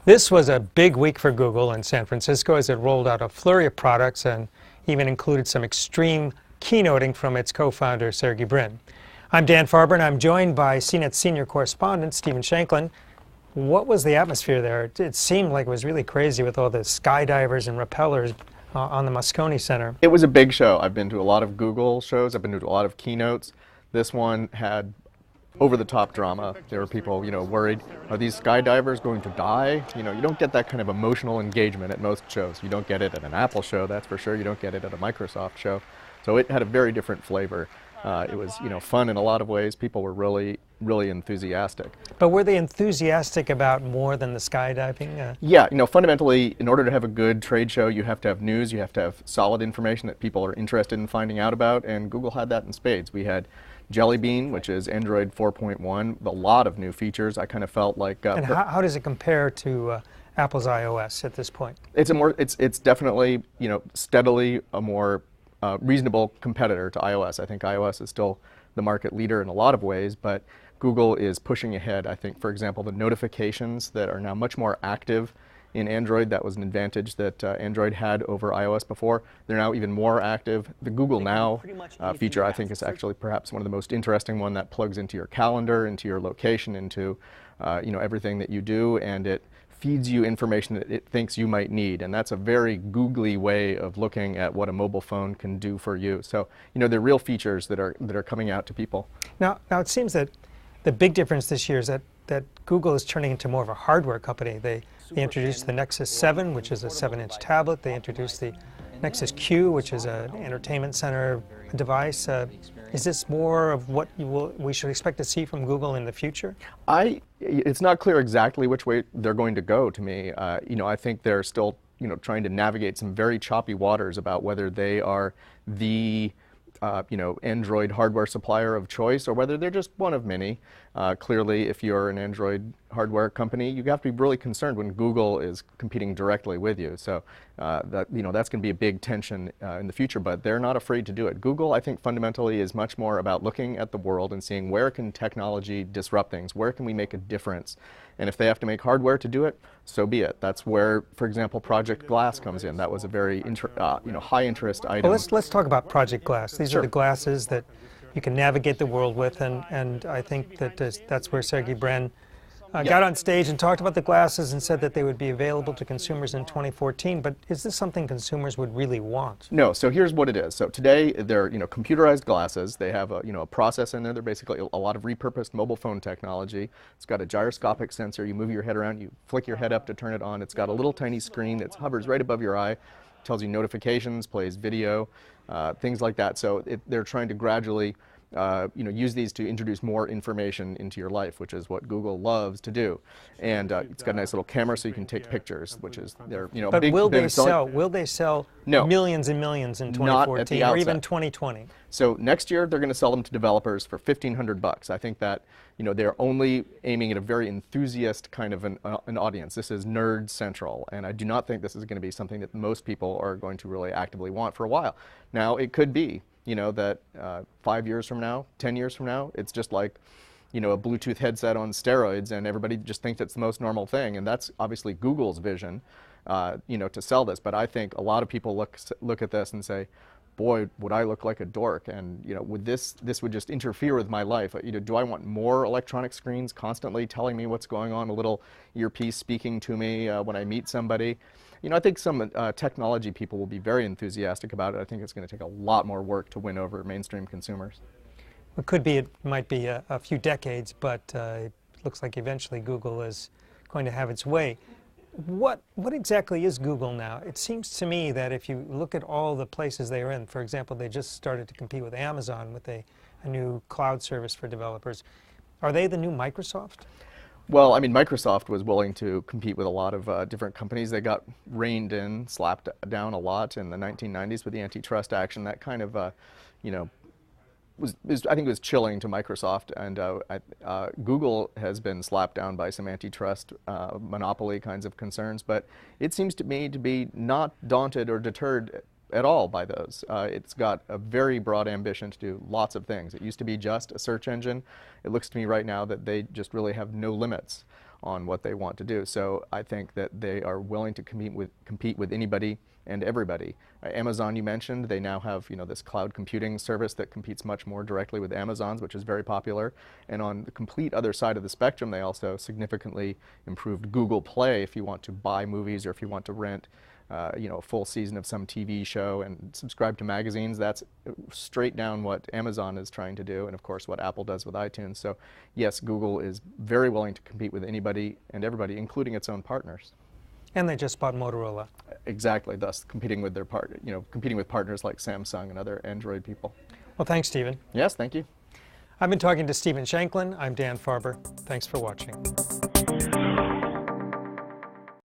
This was a big week for Google in San Francisco as it rolled out a flurry of products and even included some extreme keynoting from its co-founder, Sergey Brin. I'm Dan Farber, and I'm joined by CNET senior correspondent, Stephen Shanklin. What was the atmosphere there? It seemed like it was really crazy with all the skydivers and rappellers on the Moscone Center. It was a big show. I've been to a lot of Google shows. I've been to a lot of keynotes. This one had over-the-top drama. There were people, worried, are these skydivers going to die? You don't get that kind of emotional engagement at most shows. You don't get it at an Apple show, that's for sure. You don't get it at a Microsoft show. So it had a very different flavor. It was, fun in a lot of ways. People were really, really enthusiastic. But were they enthusiastic about more than the skydiving? Yeah, fundamentally, in order to have a good trade show, you have to have news, you have to have solid information that people are interested in finding out about, and Google had that in spades. We had Jelly Bean, which is Android 4.1, a lot of new features. I kind of felt like... and how does it compare to Apple's iOS at this point? It's definitely, steadily a more reasonable competitor to iOS. I think iOS is still the market leader in a lot of ways, but Google is pushing ahead. I think, for example, the notifications that are now much more active in Android, that was an advantage that Android had over iOS before. They're now even more active. The Google Now feature, I think, is actually perhaps one of the most interesting one that plugs into your calendar, into your location, into everything that you do, and it feeds you information that it thinks you might need, and that's a very googly way of looking at what a mobile phone can do for you. So, there are real features that are coming out to people. Now it seems that the big difference this year is that Google is turning into more of a hardware company. They introduced the Nexus 7, which is a 7-inch tablet. They introduced the Nexus Q, which is an entertainment center device. Is this more of what we should expect to see from Google in the future? It's not clear exactly which way they're going to go to me. I think they're still trying to navigate some very choppy waters about whether they are the Android hardware supplier of choice or whether they're just one of many. Clearly, if you're an Android hardware company, you have to be really concerned when Google is competing directly with you. So that's going to be a big tension in the future, but they're not afraid to do it. Google, I think, fundamentally is much more about looking at the world and seeing where can technology disrupt things, where can we make a difference. And if they have to make hardware to do it, so be it. That's where, for example, Project Glass comes in. That was a very high interest item. Well, let's talk about Project Glass. These Sure. are the glasses that you can navigate the world with, and I think that that's where Sergey Brin got on stage and talked about the glasses and said that they would be available to consumers in 2014. But is this something consumers would really want? No. So here's what it is. So today they're computerized glasses. They have a process in there. They're basically a lot of repurposed mobile phone technology. It's got a gyroscopic sensor. You move your head around. You flick your head up to turn it on. It's got a little tiny screen that hovers right above your eye. Tells you notifications, plays video, things like that. So they're trying to gradually use these to introduce more information into your life, which is what Google loves to do. And it's got a nice little camera so you can take pictures, which is their But big. will they sell No. millions and millions in Not at the 2014 or even outset. 2020? So next year they're going to sell them to developers for $1,500. I think that they're only aiming at a very enthusiast kind of an audience. This is nerd central, and I do not think this is going to be something that most people are going to really actively want for a while. Now it could be that 5 years from now, 10 years from now, it's just like a Bluetooth headset on steroids, and everybody just thinks it's the most normal thing, and that's obviously Google's vision, to sell this. But I think a lot of people look at this and say, boy, would I look like a dork, and would this would just interfere with my life. Do I want more electronic screens constantly telling me what's going on, a little earpiece speaking to me when I meet somebody? I think some technology people will be very enthusiastic about it. I think it's going to take a lot more work to win over mainstream consumers. It might be a few decades, but it looks like eventually Google is going to have its way. What exactly is Google now? It seems to me that if you look at all the places they are in, for example, they just started to compete with Amazon with a new cloud service for developers. Are they the new Microsoft? Well, I mean, Microsoft was willing to compete with a lot of different companies. They got reined in, slapped down a lot in the 1990s with the antitrust action. That kind of, I think it was chilling to Microsoft. And Google has been slapped down by some antitrust monopoly kinds of concerns. But it seems to me to be not daunted or deterred at all by those. It's got a very broad ambition to do lots of things. It used to be just a search engine. It looks to me right now that they just really have no limits on what they want to do. So I think that they are willing to compete with anybody and everybody. Amazon, you mentioned, they now have this cloud computing service that competes much more directly with Amazon's, which is very popular. And on the complete other side of the spectrum, they also significantly improved Google Play if you want to buy movies or if you want to rent a full season of some TV show and subscribe to magazines. That's straight down what Amazon is trying to do, and of course what Apple does with iTunes. So yes, Google is very willing to compete with anybody and everybody, including its own partners. And they just bought Motorola. Exactly, thus competing with competing with partners like Samsung and other Android people. Well, thanks, Stephen. Yes, thank you. I've been talking to Stephen Shanklin. I'm Dan Farber. Thanks for watching.